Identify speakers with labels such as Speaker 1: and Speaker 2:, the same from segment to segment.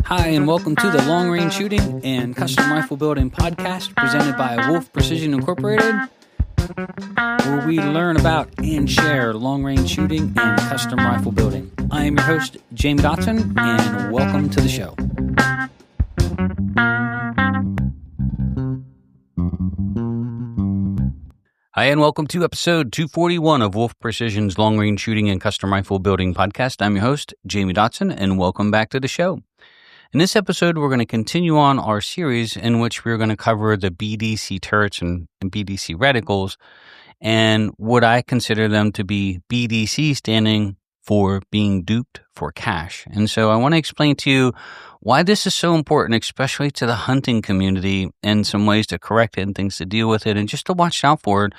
Speaker 1: Hi, and welcome to the Long Range Shooting and Custom Rifle Building podcast presented by Wolf Precision Incorporated, where we learn about and share long range shooting and custom rifle building. I am your host, Jamie Dodson, and welcome to the show. Hi, and welcome to episode 241 of Wolf Precision's Long Range Shooting and Custom Rifle Building podcast. I'm your host, Jamie Dodson, and welcome back to the show. In this episode, we're going to continue on our series in which we're going to cover the BDC turrets and BDC reticles, and what I consider them to be BDC standing for being duped for cash. And so I want to explain to you why this is so important, especially to the hunting community, and some ways to correct it and things to deal with it and just to watch out for it,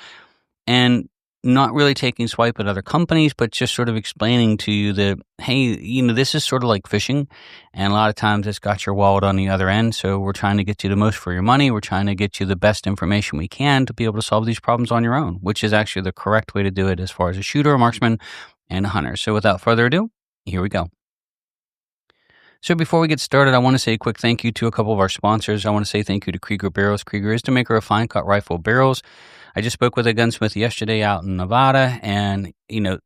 Speaker 1: and not really taking swipe at other companies, but just sort of explaining to you that, hey, this is sort of like fishing, and a lot of times it's got your wallet on the other end. So we're trying to get you the most for your money. We're trying to get you the best information we can to be able to solve these problems on your own, which is actually the correct way to do it as far as a shooter, a marksman, and a hunter. So without further ado, here we go. So before we get started, I want to say a quick thank you to a couple of our sponsors. I want to say thank you to Krieger Barrels. Krieger is the maker of fine cut rifle barrels. I just spoke with a gunsmith yesterday out in Nevada, and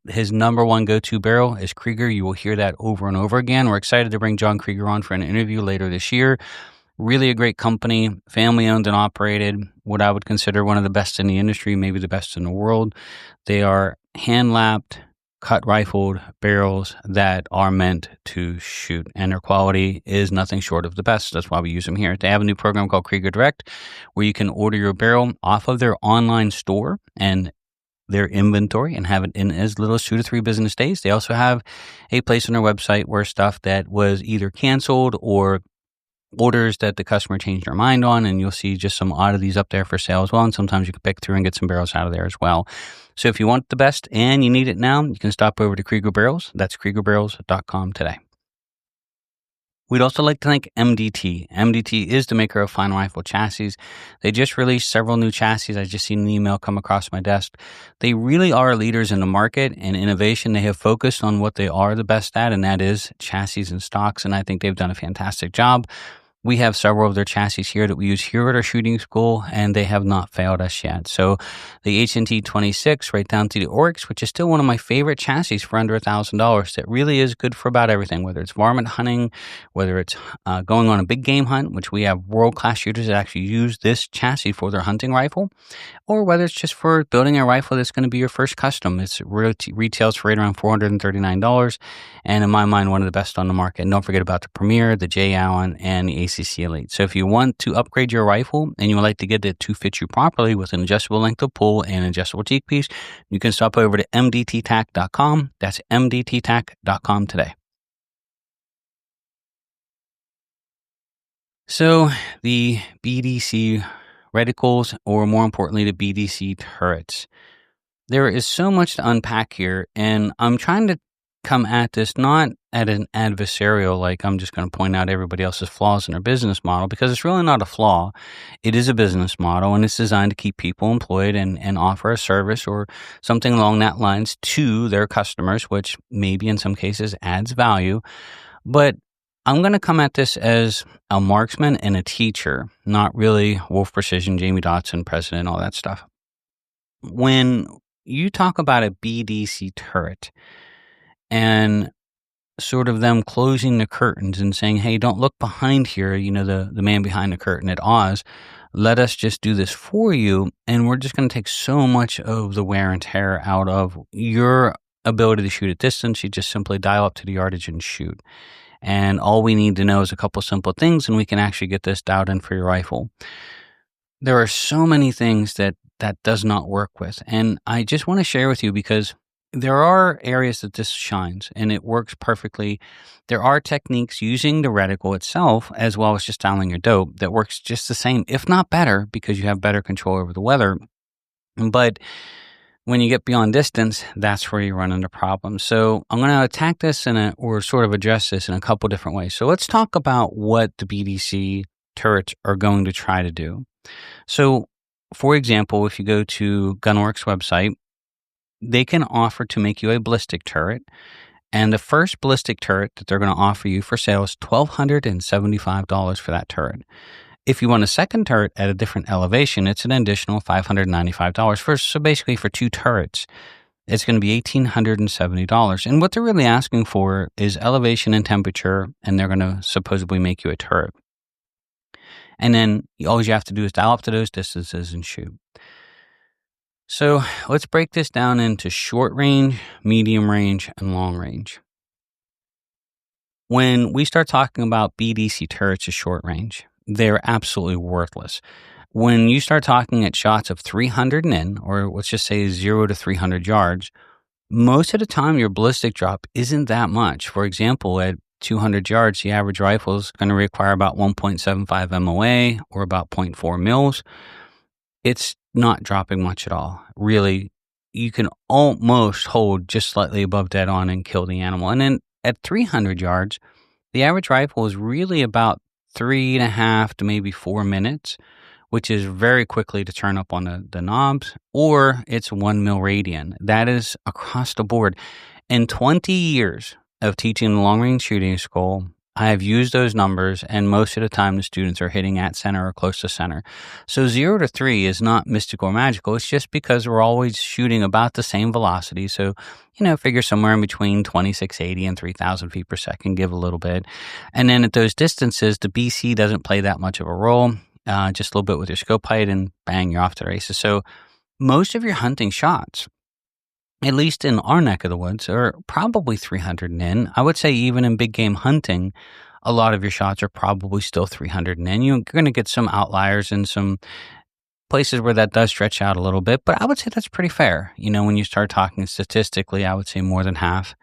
Speaker 1: his number one go-to barrel is Krieger. You will hear that over and over again. We're excited to bring John Krieger on for an interview later this year. Really a great company, family owned and operated, what I would consider one of the best in the industry, maybe the best in the world. They are hand-lapped, cut rifled barrels that are meant to shoot, and their quality is nothing short of the best. That's why we use them here. They have a new program called Krieger Direct, where you can order your barrel off of their online store and their inventory and have it in as little as 2 to 3 business days. They also have a place on their website where stuff that was either canceled or orders that the customer changed their mind on, and you'll see just some oddities up there for sale as well. And sometimes you can pick through and get some barrels out of there as well. So if you want the best and you need it now, you can stop over to Krieger Barrels. That's KriegerBarrels.com today. We'd also like to thank MDT. MDT is the maker of fine rifle chassis. They just released several new chassis. I just seen an email come across my desk. They really are leaders in the market and innovation. They have focused on what they are the best at, and that is chassis and stocks, and I think they've done a fantastic job. We have several of their chassis here that we use here at our shooting school, and they have not failed us yet. So the H&T 26 right down to the Oryx, which is still one of my favorite chassis for under $1,000, that really is good for about everything, whether it's varmint hunting, whether it's going on a big game hunt, which we have world-class shooters that actually use this chassis for their hunting rifle, or whether it's just for building a rifle that's going to be your first custom. It's retails for right around $439, and in my mind, one of the best on the market. And don't forget about the Premier, the J. Allen, and the ACC Elite. So if you want to upgrade your rifle and you would like to get it to fit you properly with an adjustable length of pull and adjustable teak piece, you can stop over to mdttac.com. That's mdttac.com today. So the BDC reticles, or more importantly, the BDC turrets. There is so much to unpack here, and I'm trying to come at this not at an adversarial, like I'm just going to point out everybody else's flaws in their business model, because it's really not a flaw. It is a business model, and it's designed to keep people employed and offer a service or something along that lines to their customers, which maybe in some cases adds value. But I'm going to come at this as a marksman and a teacher, not really Wolf Precision, Jamie Dodson, president, all that stuff. When you talk about a BDC turret and sort of them closing the curtains and saying, hey, don't look behind here, the man behind the curtain at Oz, let us just do this for you, and we're just going to take so much of the wear and tear out of your ability to shoot at distance. You just simply dial up to the yardage and shoot. And all we need to know is a couple simple things, and we can actually get this dialed in for your rifle. There are so many things that does not work with, and I just want to share with you because there are areas that this shines and it works perfectly. There are techniques using the reticle itself as well as just dialing your dope that works just the same, if not better, because you have better control over the weather. But when you get beyond distance, that's where you run into problems. So I'm going to attack this or sort of address this in a couple different ways. So let's talk about what the BDC turrets are going to try to do. So for example, if you go to Gunworks website, they can offer to make you a ballistic turret And the first ballistic turret that they're going to offer you for sale is $1,275 for that turret. If you want a second turret at a different elevation, it's an additional $595 so basically for 2 turrets, it's going to be $1,870. And what they're really asking for is elevation and temperature, and they're going to supposedly make you a turret. And then all you have to do is dial up to those distances and shoot. So let's break this down into short range, medium range, and long range. When we start talking about BDC turrets at short range, they're absolutely worthless. When you start talking at shots of 300 and in, or let's just say 0 to 300 yards, most of the time your ballistic drop isn't that much. For example, at 200 yards, the average rifle is going to require about 1.75 MOA or about 0.4 mils. It's not dropping much at all. Really, you can almost hold just slightly above dead on and kill the animal. And then at 300 yards, the average rifle is really about 3.5 to maybe 4 minutes, which is very quickly to turn up on the knobs, or it's 1 mil radian. That is across the board. In 20 years of teaching the long-range shooting school, I have used those numbers, and most of the time the students are hitting at center or close to center. So 0 to 3 is not mystical or magical. It's just because we're always shooting about the same velocity. So, figure somewhere in between 2680 and 3000 feet per second, give a little bit. And then at those distances, the BC doesn't play that much of a role. Just a little bit with your scope height, and bang, you're off to the races. So most of your hunting shots, at least in our neck of the woods, are probably 300 and in. I would say even in big game hunting, a lot of your shots are probably still 300 and in. You're going to get some outliers and some places where that does stretch out a little bit, but I would say that's pretty fair. When you start talking statistically, I would say more than half.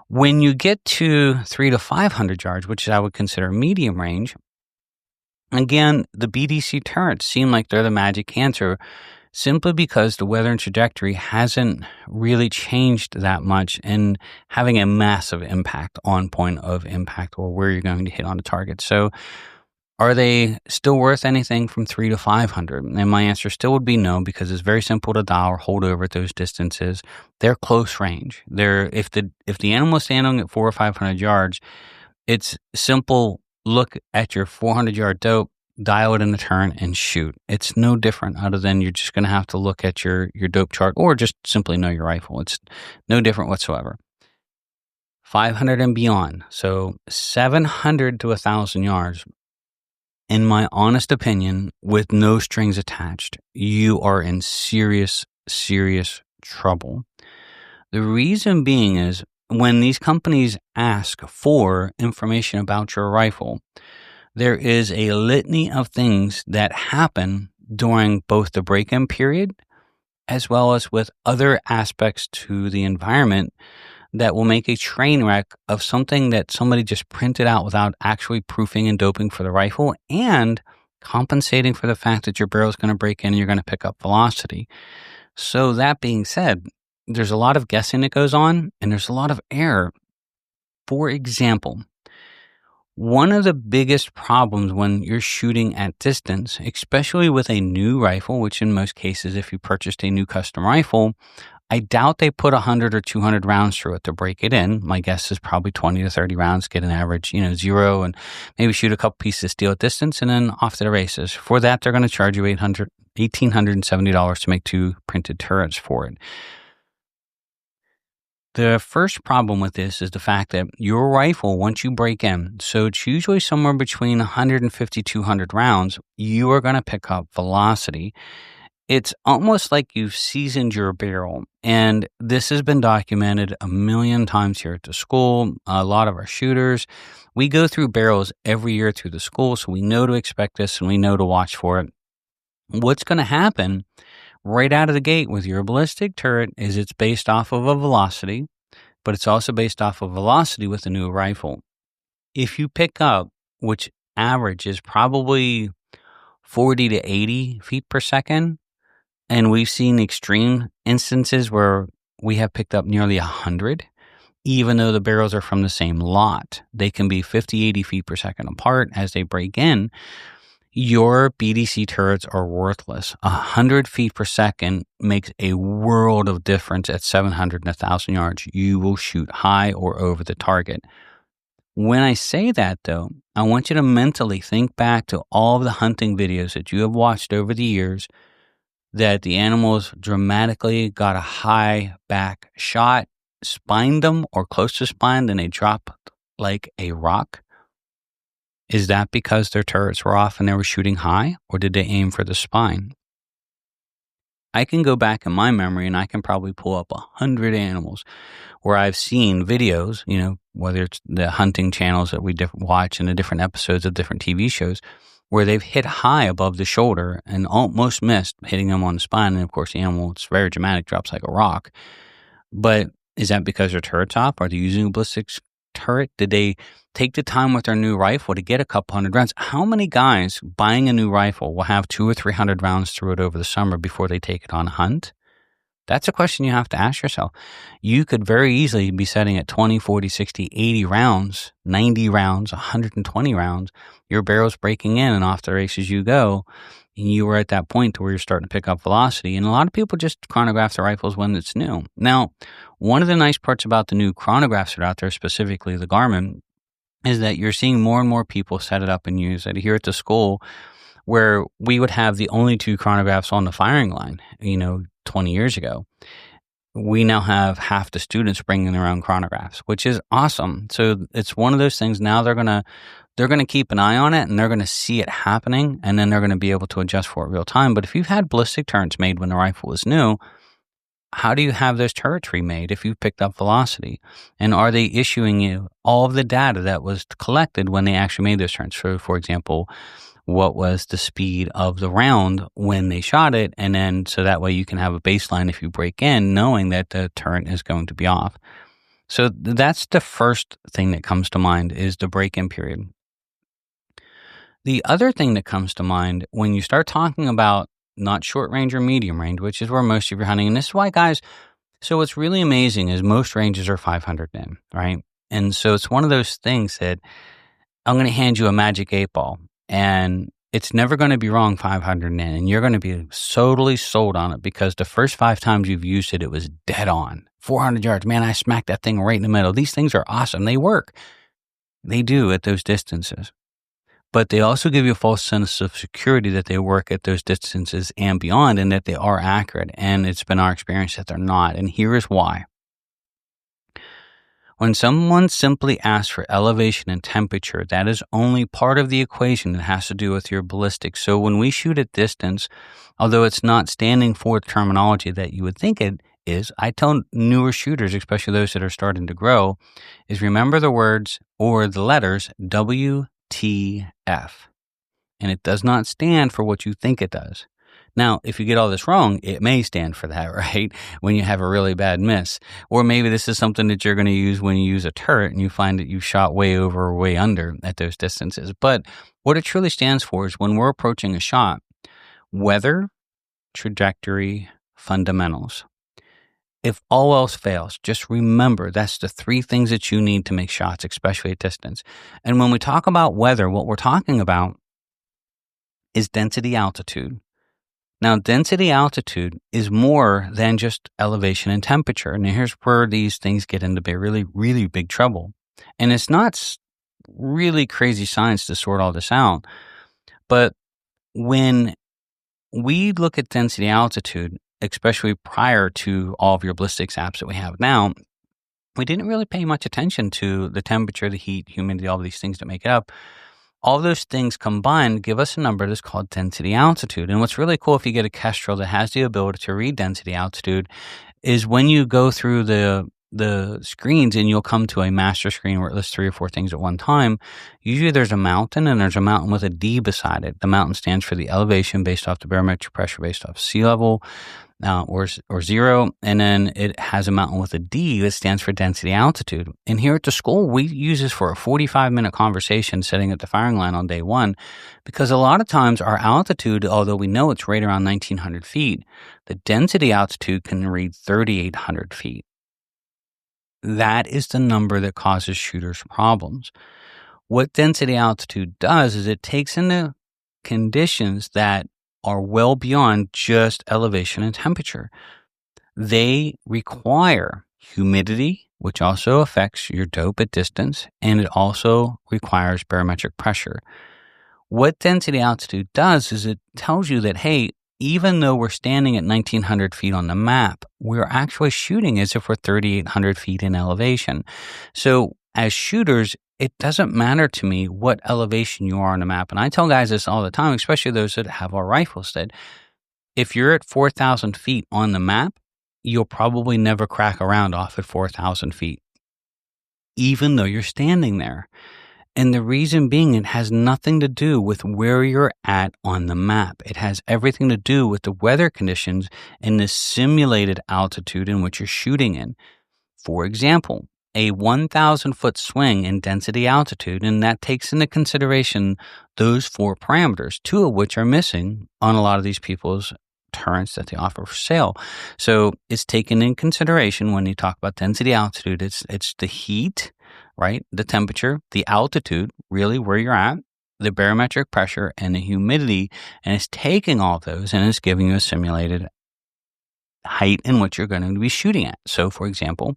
Speaker 1: When you get to 300 to 500 yards, which I would consider medium range, again, the BDC turrets seem like they're the magic answer simply because the weather and trajectory hasn't really changed that much and having a massive impact on point of impact or where you're going to hit on the target. So are they still worth anything from 300 to 500? And my answer still would be no, because it's very simple to dial or hold over at those distances. They're close range. If the animal is standing at 400 or 500 yards, it's simple. Look at your 400-yard dope, dial it in the turn, and shoot. It's no different other than you're just going to have to look at your dope chart or just simply know your rifle. It's no different whatsoever. 500 and beyond, so 700 to 1,000 yards, in my honest opinion, with no strings attached, you are in serious, serious trouble. The reason being is when these companies ask for information about your rifle, there is a litany of things that happen during both the break-in period as well as with other aspects to the environment that will make a train wreck of something that somebody just printed out without actually proofing and doping for the rifle and compensating for the fact that your barrel is going to break in and you're going to pick up velocity. So that being said, there's a lot of guessing that goes on and there's a lot of error. For example, one of the biggest problems when you're shooting at distance, especially with a new rifle, which in most cases, if you purchased a new custom rifle, I doubt they put 100 or 200 rounds through it to break it in. My guess is probably 20 to 30 rounds, get an average, 0, and maybe shoot a couple pieces of steel at distance and then off to the races. For that, they're going to charge you $1,870 to make 2 printed turrets for it. The first problem with this is the fact that your rifle, once you break in, so it's usually somewhere between 150, 200 rounds, you are going to pick up velocity. It's almost like you've seasoned your barrel, and this has been documented a million times here at the school. A lot of our shooters, we go through barrels every year through the school, so we know to expect this and we know to watch for it. What's going to happen right out of the gate with your ballistic turret is it's based off of a velocity, but it's also based off of velocity with a new rifle. If you pick up, which average is probably 40 to 80 feet per second, and we've seen extreme instances where we have picked up nearly 100, even though the barrels are from the same lot. They can be 50, 80 feet per second apart as they break in. Your BDC turrets are worthless. 100 feet per second makes a world of difference at 700 and 1,000 yards. You will shoot high or over the target. When I say that, though, I want you to mentally think back to all of the hunting videos that you have watched over the years that the animals dramatically got a high back shot, spined them or close to spine, then they dropped like a rock. Is that because their turrets were off and they were shooting high, or did they aim for the spine? I can go back in my memory and I can probably pull up 100 animals where I've seen videos, whether it's the hunting channels that we watch in the different episodes of different TV shows, where they've hit high above the shoulder and almost missed hitting them on the spine. And of course, the animal, it's very dramatic, drops like a rock. But is that because their turret's off? Are they using a ballistics turret? Did they take the time with their new rifle to get a couple hundred rounds? How many guys buying a new rifle will have 200 or 300 rounds through it over the summer before they take it on a hunt? That's a question you have to ask yourself. You could very easily be setting at 20, 40, 60, 80 rounds, 90 rounds, 120 rounds. Your barrel's breaking in and off the races you go. And you were at that point to where you're starting to pick up velocity. And a lot of people just chronograph their rifles when it's new. Now, one of the nice parts about the new chronographs that are out there, specifically the Garmin, is that you're seeing more and more people set it up and use it. Here at the school, where we would have the only 2 chronographs on the firing line, 20 years ago, we now have half the students bringing their own chronographs, which is awesome. So it's one of those things. Now they're gonna keep an eye on it and they're gonna see it happening, and then they're gonna be able to adjust for it real time. But if you've had ballistic turrets made when the rifle was new, how do you have those turrets remade if you've picked up velocity? And are they issuing you all of the data that was collected when they actually made those turrets? So, for example, what was the speed of the round when they shot it? And then so that way you can have a baseline if you break in, knowing that the turret is going to be off. So that's the first thing that comes to mind, is the break-in period. The other thing that comes to mind when you start talking about not short range or medium range, which is where most of your hunting, and this is why, guys, so what's really amazing is most ranges are 500 in, right? And so it's one of those things that I'm going to hand you a magic 8-ball, and it's never going to be wrong 500 in, and you're going to be totally sold on it because the first 5 times you've used it, it was dead on. 400 yards, man, I smacked that thing right in the middle. These things are awesome. They work. They do at those distances. But they also give you a false sense of security that they work at those distances and beyond, and that they are accurate. And it's been our experience that they're not. And here is why. When someone simply asks for elevation and temperature, that is only part of the equation that has to do with your ballistics. So when we shoot at distance, although it's not standing for the terminology that you would think it is, I tell newer shooters, especially those that are starting to grow, is remember the words or the letters WTF. And it does not stand for what you think it does. Now, if you get all this wrong, it may stand for that, right? When you have a really bad miss. Or maybe this is something that you're going to use when you use a turret and you find that you shot way over or way under at those distances. But what it truly stands for is when we're approaching a shot, weather, trajectory, fundamentals. If all else fails, just remember that's the 3 things that you need to make shots, especially at distance. And when we talk about weather, what we're talking about is density altitude. Now, density altitude is more than just elevation and temperature. And here's where these things get into really, really big trouble. And it's not really crazy science to sort all this out. But when we look at density altitude, especially prior to all of your ballistics apps that we have now, we didn't really pay much attention to the temperature, the heat, humidity, all of these things that make it up. All those things combined give us a number that's called density altitude. And what's really cool, if you get a Kestrel that has the ability to read density altitude, is when you go through the screens and you'll come to a master screen where it lists 3 or 4 things at one time. Usually there's a mountain, and there's a mountain with a D beside it. The mountain stands for the elevation based off the barometric pressure based off sea level. Or 0, and then it has a mountain with a D that stands for density altitude. And here at the school, we use this for a 45-minute conversation sitting at the firing line on day 1, because a lot of times our altitude, although we know it's right around 1,900 feet, the density altitude can read 3,800 feet. That is the number that causes shooters problems. What density altitude does is it takes into conditions that are well beyond just elevation and temperature. They require humidity, which also affects your dope at distance, and it also requires barometric pressure. What density altitude does is it tells you that, hey, even though we're standing at 1,900 feet on the map, we're actually shooting as if we're 3,800 feet in elevation. So as shooters, it doesn't matter to me what elevation you are on the map. And I tell guys this all the time, especially those that have our rifles, that if you're at 4,000 feet on the map, you'll probably never crack a round off at 4,000 feet, even though you're standing there. And the reason being, it has nothing to do with where you're at on the map. It has everything to do with the weather conditions and the simulated altitude in which you're shooting in. For example, a 1,000-foot swing in density altitude, and that takes into consideration those 4 parameters, 2 of which are missing on a lot of these people's turrets that they offer for sale. So it's taken in consideration when you talk about density altitude. It's the heat, right? The temperature, the altitude, really where you're at, the barometric pressure, and the humidity. And it's taking all of those and it's giving you a simulated height in which you're going to be shooting at. So, for example,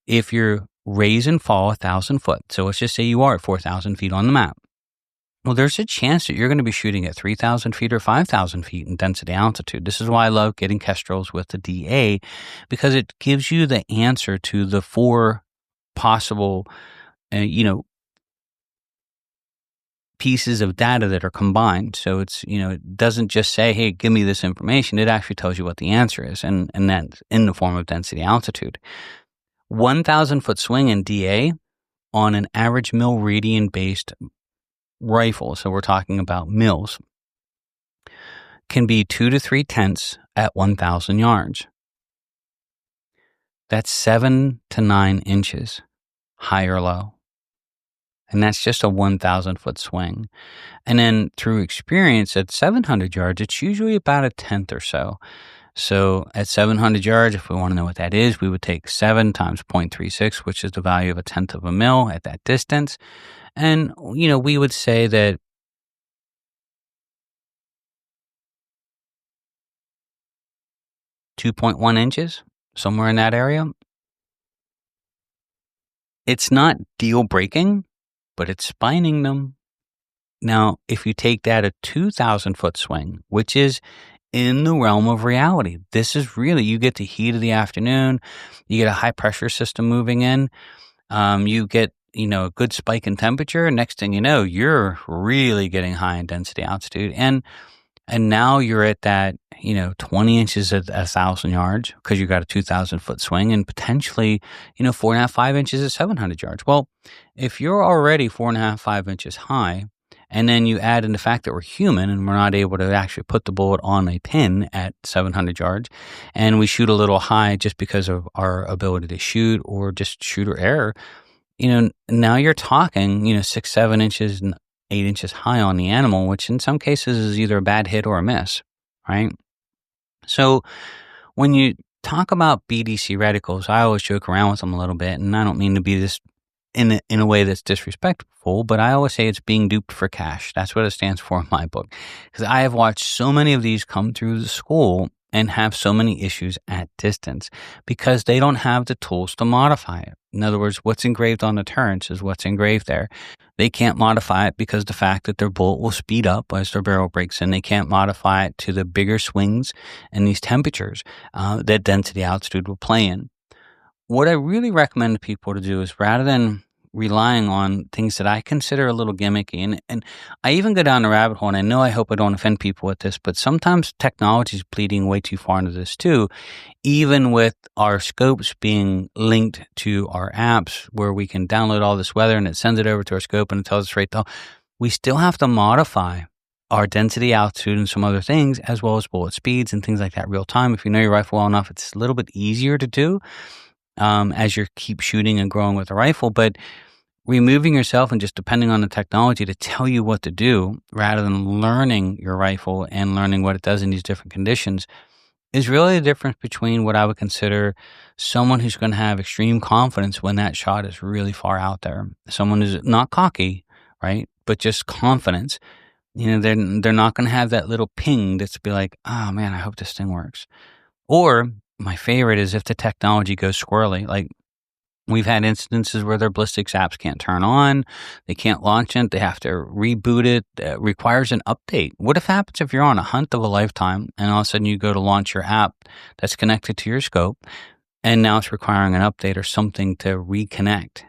Speaker 1: if you're raise and fall 1,000 foot, so let's just say you are at 4,000 feet on the map. Well, there's a chance that you're going to be shooting at 3,000 feet or 5,000 feet in density altitude. This is why I love getting kestrels with the DA, because it gives you the answer to the 4 possible, pieces of data that are combined. So it's, it doesn't just say, hey, give me this information. It actually tells you what the answer is, and that's in the form of density altitude. 1,000-foot swing in DA on an average mil-radian-based rifle, so we're talking about mils, can be 2 to 3 tenths at 1,000 yards. That's 7 to 9 inches, high or low. And that's just a 1,000-foot swing. And then through experience at 700 yards, it's usually about a tenth or so. So at 700 yards, if we want to know what that is, we would take 7 times 0.36, which is the value of a tenth of a mil at that distance. And, we would say that 2.1 inches, somewhere in that area. It's not deal breaking, but it's spining them. Now, if you take that a 2,000-foot swing, which is in the realm of reality, this is really, you get the heat of the afternoon, you get a high pressure system moving in, you get, a good spike in temperature. Next thing you know, you're really getting high in density altitude. And now you're at that, 20 inches at 1,000 yards because you got a 2,000-foot swing, and potentially, 4.5, 5 inches at 700 yards. Well, if you're already 4.5, 5 inches high, and then you add in the fact that we're human and we're not able to actually put the bullet on a pin at 700 yards, and we shoot a little high just because of our ability to shoot or just shooter error, now you're talking, 6, 7 inches and 8 inches high on the animal, which in some cases is either a bad hit or a miss, right? So when you talk about BDC reticles, I always joke around with them a little bit, and I don't mean to be this in a way that's disrespectful, but I always say it's being duped for cash. That's what it stands for in my book, because I have watched so many of these come through the school and have so many issues at distance because they don't have the tools to modify it. In other words, what's engraved on the turrets is what's engraved there. They can't modify it because the fact that their bullet will speed up as their barrel breaks in. They can't modify it to the bigger swings and these temperatures that density altitude will play in. What I really recommend to people to do is, rather than relying on things that I consider a little gimmicky, and I even go down the rabbit hole, and I know I hope I don't offend people with this, but sometimes technology is bleeding way too far into this too, even with our scopes being linked to our apps where we can download all this weather and it sends it over to our scope and it tells us right now. We still have to modify our density, altitude, and some other things, as well as bullet speeds and things like that real time. If you know your rifle well enough, it's a little bit easier to do as you keep shooting and growing with a rifle, but removing yourself and just depending on the technology to tell you what to do rather than learning your rifle and learning what it does in these different conditions is really the difference between what I would consider someone who's going to have extreme confidence when that shot is really far out there. Someone who's not cocky, right, but just confidence they're not going to have that little ping that's be like, oh man, I hope this thing works. Or my favorite is if the technology goes squirrely. Like, we've had instances where their ballistics apps can't turn on, they can't launch it, they have to reboot it, requires an update. What if happens if you're on a hunt of a lifetime and all of a sudden you go to launch your app that's connected to your scope and now it's requiring an update or something to reconnect?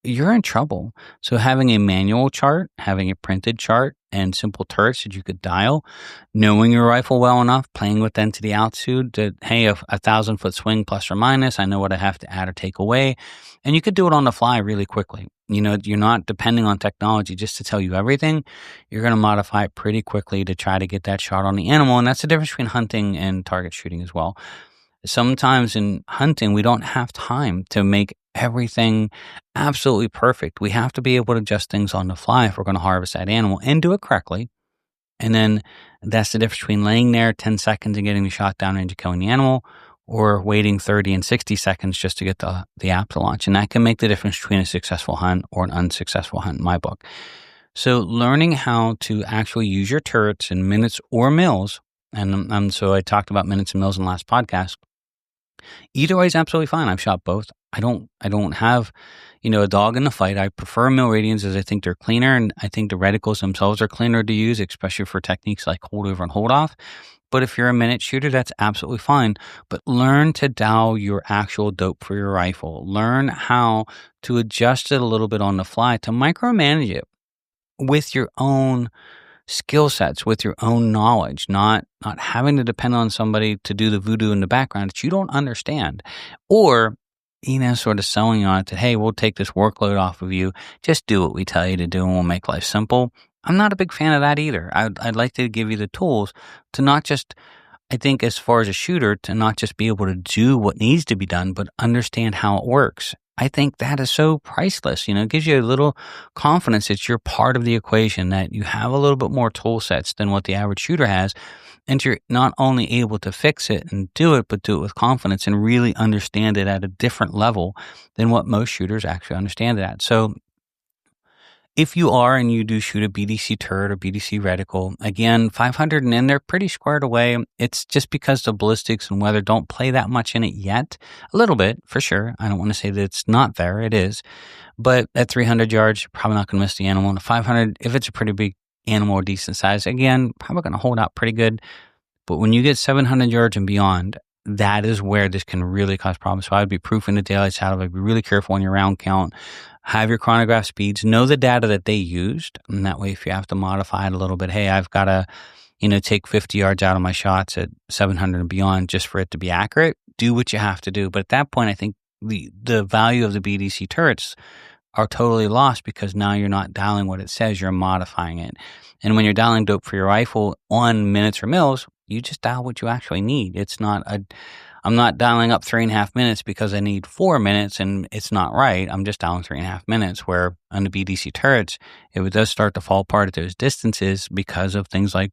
Speaker 1: You're in trouble. So having a manual chart, having a printed chart, and simple turrets that you could dial, knowing your rifle well enough, playing with density altitude, that, hey, a 1,000-foot swing plus or minus, I know what I have to add or take away. And you could do it on the fly really quickly. You're not depending on technology just to tell you everything. You're going to modify it pretty quickly to try to get that shot on the animal. And that's the difference between hunting and target shooting as well. Sometimes in hunting, we don't have time to make everything absolutely perfect. We have to be able to adjust things on the fly if we're going to harvest that animal and do it correctly. And then that's the difference between laying there 10 seconds and getting the shot down range and killing the animal, or waiting 30 and 60 seconds just to get the app to launch. And that can make the difference between a successful hunt or an unsuccessful hunt in my book. So learning how to actually use your turrets in minutes or mils, and so I talked about minutes and mils in the last podcast. Either way is absolutely fine. I've shot both. I don't have, a dog in the fight. I prefer mil radians as I think they're cleaner, and I think the reticles themselves are cleaner to use, especially for techniques like hold over and hold off. But if you're a minute shooter, that's absolutely fine. But learn to dial your actual dope for your rifle. Learn how to adjust it a little bit on the fly, to micromanage it with your own skill sets, with your own knowledge, not having to depend on somebody to do the voodoo in the background that you don't understand, or sort of selling on it that, hey, we'll take this workload off of you, just do what we tell you to do and we'll make life simple. I'm not a big fan of that either. I'd like to give you the tools to not just, I think as far as a shooter, to not just be able to do what needs to be done, but understand how it works. I think that is so priceless. It gives you a little confidence that you're part of the equation, that you have a little bit more tool sets than what the average shooter has. And you're not only able to fix it and do it, but do it with confidence and really understand it at a different level than what most shooters actually understand it at. So if you are and you do shoot a BDC turret or BDC reticle, again, 500 and in, they're pretty squared away. It's just because the ballistics and weather don't play that much in it yet. A little bit, for sure. I don't want to say that it's not there. It is. But at 300 yards, you're probably not going to miss the animal. And at 500, if it's a pretty big animal or decent size, again, probably going to hold out pretty good. But when you get 700 yards and beyond, that is where this can really cause problems. So I'd be proofing the daylights out of it. Be really careful on your round count. Have your chronograph speeds. Know the data that they used. And that way, if you have to modify it a little bit, hey, I've got to, take 50 yards out of my shots at 700 and beyond just for it to be accurate, do what you have to do. But at that point, I think the value of the BDC turrets are totally lost, because now you're not dialing what it says, you're modifying it. And when you're dialing dope for your rifle on minutes or mils, you just dial what you actually need. It's not I'm not dialing up 3.5 minutes because I need 4 minutes and it's not right. I'm just dialing 3.5 minutes, where on the BDC turrets, it does start to fall apart at those distances because of things like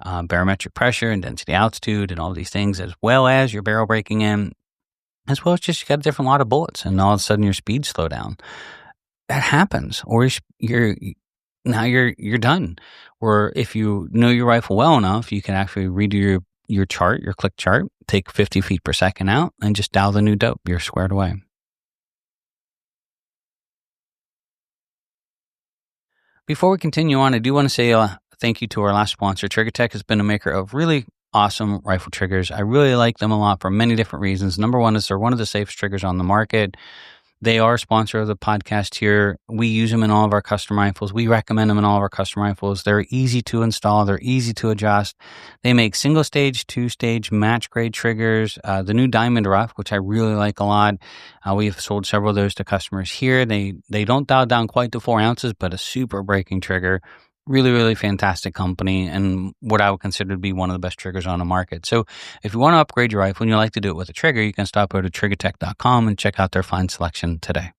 Speaker 1: barometric pressure and density altitude and all these things, as well as your barrel breaking in, as well as just you got a different lot of bullets, and all of a sudden your speed slow down. That happens, or you're done. Or if you know your rifle well enough, you can actually redo your chart, your click chart, take 50 feet per second out, and just dial the new dope. You're squared away. Before we continue on, I do want to say thank you to our last sponsor. TriggerTech has been a maker of really awesome rifle triggers. I really like them a lot for many different reasons. Number one is they're one of the safest triggers on the market. They are a sponsor of the podcast here. We use them in all of our custom rifles. We recommend them in all of our custom rifles. They're easy to install. They're easy to adjust. They make single stage, 2-stage, match grade triggers. The new Diamond Rough, which I really like a lot. We've sold several of those to customers here. They don't dial down quite to 4 ounces, but a super breaking trigger. Really, really fantastic company, and what I would consider to be one of the best triggers on the market. So if you want to upgrade your rifle and you like to do it with a trigger, you can stop over to triggertech.com and check out their fine selection today.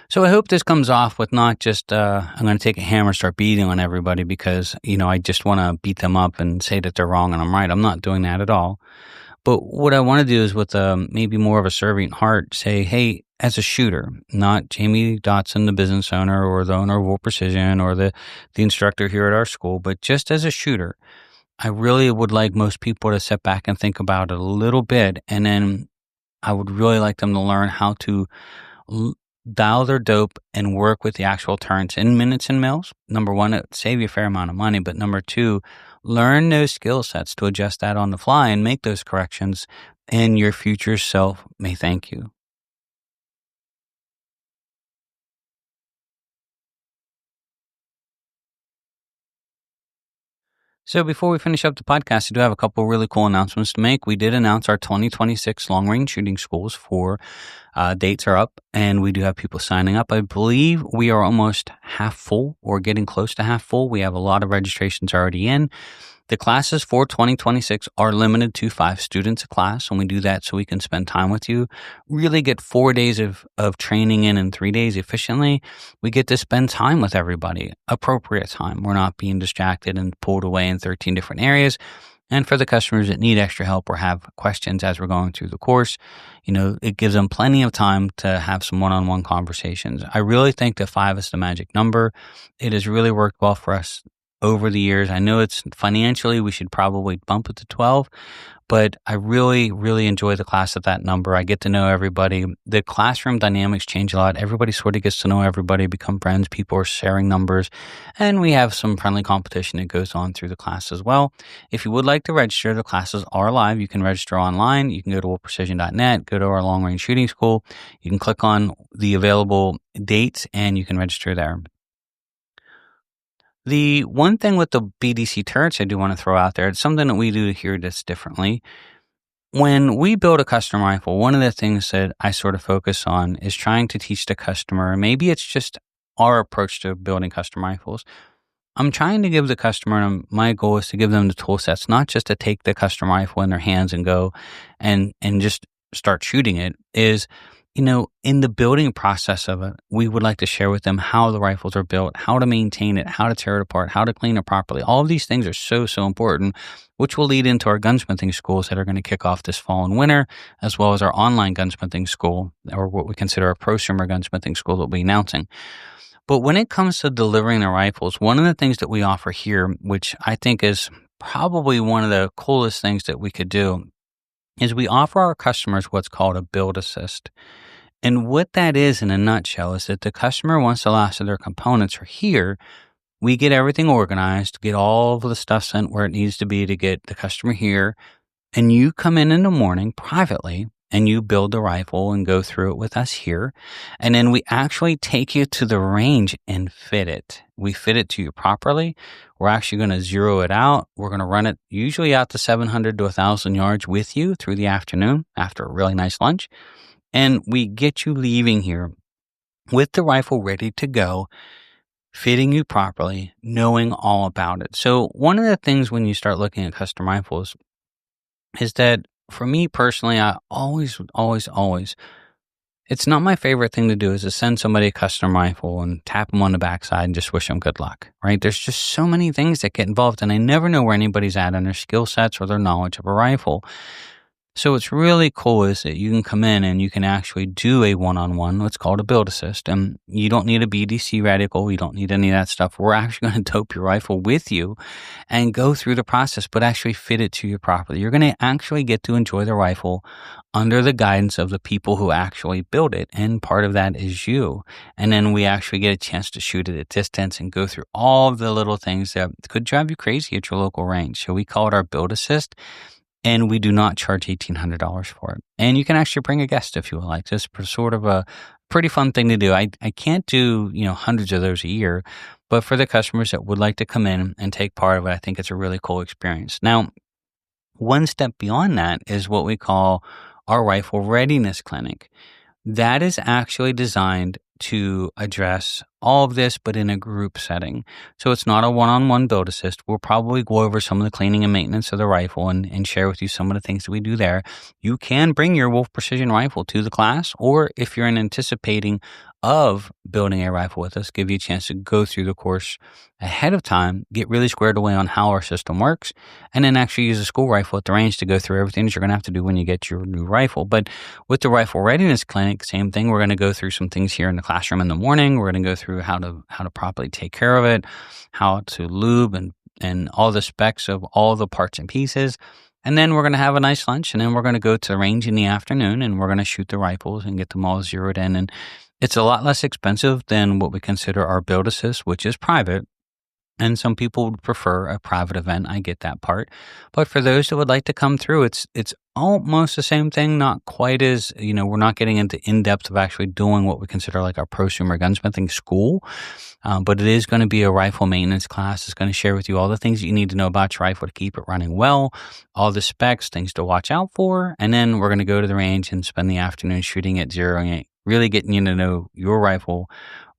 Speaker 1: So I hope this comes off with not just, I'm going to take a hammer and start beating on everybody because, I just want to beat them up and say that they're wrong and I'm right. I'm not doing that at all. But what I want to do is with maybe more of a servant heart, say, hey, as a shooter, not Jamie Dodson, the business owner or the owner of Wolf Precision or the instructor here at our school, but just as a shooter, I really would like most people to sit back and think about it a little bit. And then I would really like them to learn how to dial their dope and work with the actual turns in minutes and mils. Number one, it would save you a fair amount of money. But number two, learn those skill sets to adjust that on the fly and make those corrections. And your future self may thank you. So before we finish up the podcast, I do have a couple really cool announcements to make. We did announce our 2026 long-range shooting schools for dates are up, and we do have people signing up. I believe we are almost half full or getting close to half full. We have a lot of registrations already in. The classes for 2026 are limited to 5 students a class, and we do that so we can spend time with you, really get 4 days of training in 3 days efficiently. We get to spend time with everybody, appropriate time. We're not being distracted and pulled away in 13 different areas. And for the customers that need extra help or have questions as we're going through the course, it gives them plenty of time to have some one-on-one conversations. I really think that 5 is the magic number. It has really worked well for us over the years. I know it's financially, we should probably bump it to 12, but I really, really enjoy the class at that number. I get to know everybody. The classroom dynamics change a lot. Everybody sort of gets to know everybody, become friends. People are sharing numbers, and we have some friendly competition that goes on through the class as well. If you would like to register, the classes are live. You can register online. You can go to wolfprecision.net, go to our long-range shooting school. You can click on the available dates, and you can register there. The one thing with the BDC turrets I do want to throw out there, it's something that we do here that's differently. When we build a custom rifle, one of the things that I sort of focus on is trying to teach the customer, maybe it's just our approach to building custom rifles. I'm trying to give the customer, and my goal is to give them the tool sets, not just to take the custom rifle in their hands and go and just start shooting it, is in the building process of it, we would like to share with them how the rifles are built, how to maintain it, how to tear it apart, how to clean it properly. All of these things are so, so important, which will lead into our gunsmithing schools that are going to kick off this fall and winter, as well as our online gunsmithing school, or what we consider a prosumer gunsmithing school that we'll be announcing. But when it comes to delivering the rifles, one of the things that we offer here, which I think is probably one of the coolest things that we could do, is we offer our customers what's called a build assist. And what that is in a nutshell is that the customer, once the last of their components are here, we get everything organized, get all of the stuff sent where it needs to be to get the customer here. And you come in the morning privately and you build the rifle and go through it with us here. And then we actually take you to the range and fit it. We fit it to you properly. We're actually going to zero it out. We're going to run it usually out to 700 to 1,000 yards with you through the afternoon after a really nice lunch. And we get you leaving here with the rifle ready to go, fitting you properly, knowing all about it. So one of the things when you start looking at custom rifles is that for me personally, I always, it's not my favorite thing to do is to send somebody a custom rifle and tap them on the backside and just wish them good luck, right? There's just so many things that get involved, and I never know where anybody's at in their skill sets or their knowledge of a rifle. So what's really cool is that you can come in and you can actually do a one-on-one, what's called a build assist. And you don't need a BDC reticle. You don't need any of that stuff. We're actually going to dope your rifle with you and go through the process, but actually fit it to you properly. You're going to actually get to enjoy the rifle under the guidance of the people who actually build it. And part of that is you. And then we actually get a chance to shoot it at distance and go through all of the little things that could drive you crazy at your local range. So we call it our build assist. And we do not charge $1,800 for it. And you can actually bring a guest if you would like. It's sort of a pretty fun thing to do. I can't do, hundreds of those a year, but for the customers that would like to come in and take part of it, I think it's a really cool experience. Now, one step beyond that is what we call our Rifle Readiness Clinic. That is actually designed to address all of this, but in a group setting. So it's not a one-on-one build assist. We'll probably go over some of the cleaning and maintenance of the rifle and share with you some of the things that we do there. You can bring your Wolf Precision rifle to the class, or if you're anticipating of building a rifle with us, give you a chance to go through the course ahead of time, get really squared away on how our system works, and then actually use a school rifle at the range to go through everything that you're going to have to do when you get your new rifle. But with the Rifle Readiness Clinic, same thing. We're going to go through some things here in the classroom in the morning. We're going to go through how to properly take care of it, how to lube and all the specs of all the parts and pieces. And then we're going to have a nice lunch, and then we're going to go to the range in the afternoon, and we're going to shoot the rifles and get them all zeroed in. And it's a lot less expensive than what we consider our build assist, which is private. And some people would prefer a private event. I get that part. But for those that would like to come through, it's almost the same thing, not quite as, we're not getting into in-depth of actually doing what we consider like our prosumer gunsmithing school. But it is going to be a rifle maintenance class. It's going to share with you all the things that you need to know about your rifle to keep it running well, all the specs, things to watch out for. And then we're going to go to the range and spend the afternoon shooting it, zeroing it, really getting you to know your rifle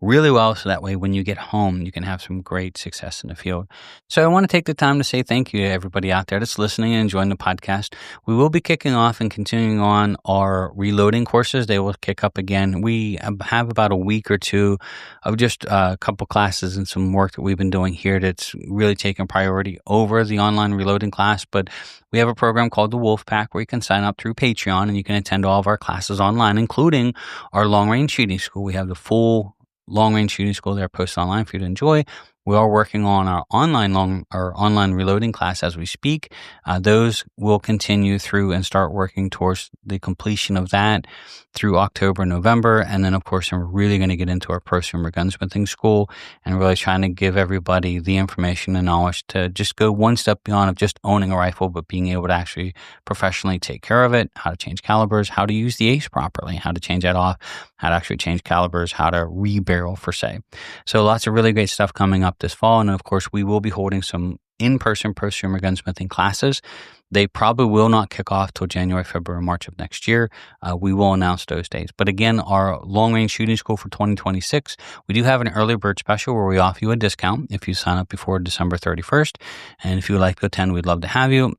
Speaker 1: really well, so that way when you get home, you can have some great success in the field. So I want to take the time to say thank you to everybody out there that's listening and enjoying the podcast. We will be kicking off and continuing on our reloading courses. They will kick up again. We have about a week or two of just a couple classes and some work that we've been doing here that's really taken priority over the online reloading class. But we have a program called the Wolf Pack where you can sign up through Patreon and you can attend all of our classes online, including our long-range shooting school. We have the full long-range shooting school there posted online for you to enjoy. We are working on our online reloading class as we speak. Those will continue through and start working towards the completion of that through October, November. And then, of course, we're really going to get into our prosumer gunsmithing school and really trying to give everybody the information and knowledge to just go one step beyond of just owning a rifle, but being able to actually professionally take care of it, how to change calibers, how to use the ace properly, how to change that off, how to actually change calibers, how to rebarrel per se. So lots of really great stuff coming up this fall. And of course, we will be holding some in-person prosumer gunsmithing classes. They probably will not kick off till January, February, March of next year. We will announce those dates. But again, our long-range shooting school for 2026, we do have an early bird special where we offer you a discount if you sign up before December 31st. And if you would like to attend, we'd love to have you.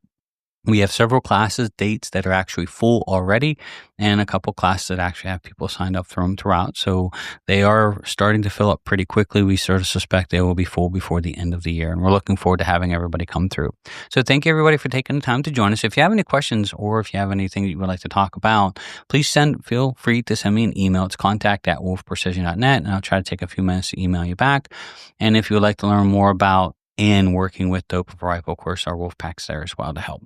Speaker 1: We have several classes, dates that are actually full already, and a couple classes that actually have people signed up for them throughout. So they are starting to fill up pretty quickly. We sort of suspect they will be full before the end of the year, and we're looking forward to having everybody come through. So thank you, everybody, for taking the time to join us. If you have any questions or if you have anything that you would like to talk about, please feel free to send me an email. It's contact@wolfprecision.net, and I'll try to take a few minutes to email you back. And if you would like to learn more about and working with Doped Rifle, of course, our Wolf Pack's there as well to help.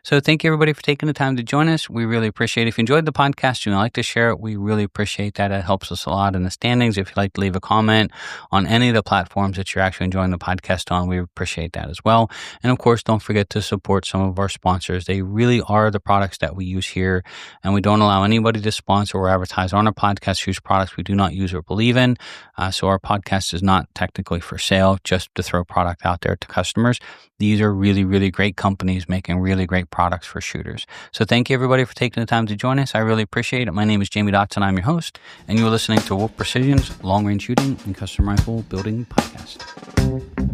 Speaker 1: So thank you, everybody, for taking the time to join us. We really appreciate it. If you enjoyed the podcast, you would like to share it, we really appreciate that. It helps us a lot in the standings. If you'd like to leave a comment on any of the platforms that you're actually enjoying the podcast on, we appreciate that as well. And of course, don't forget to support some of our sponsors. They really are the products that we use here, and we don't allow anybody to sponsor or advertise on our podcast whose products we do not use or believe in. So our podcast is not technically for sale, just to throw product out there to customers. These are really, really great companies making really great products for shooters. So thank you, everybody, for taking the time to join us. I really appreciate it. My name is Jamie Dodson. I'm your host, and you're listening to Wolf Precision's Long Range Shooting and Custom Rifle Building Podcast.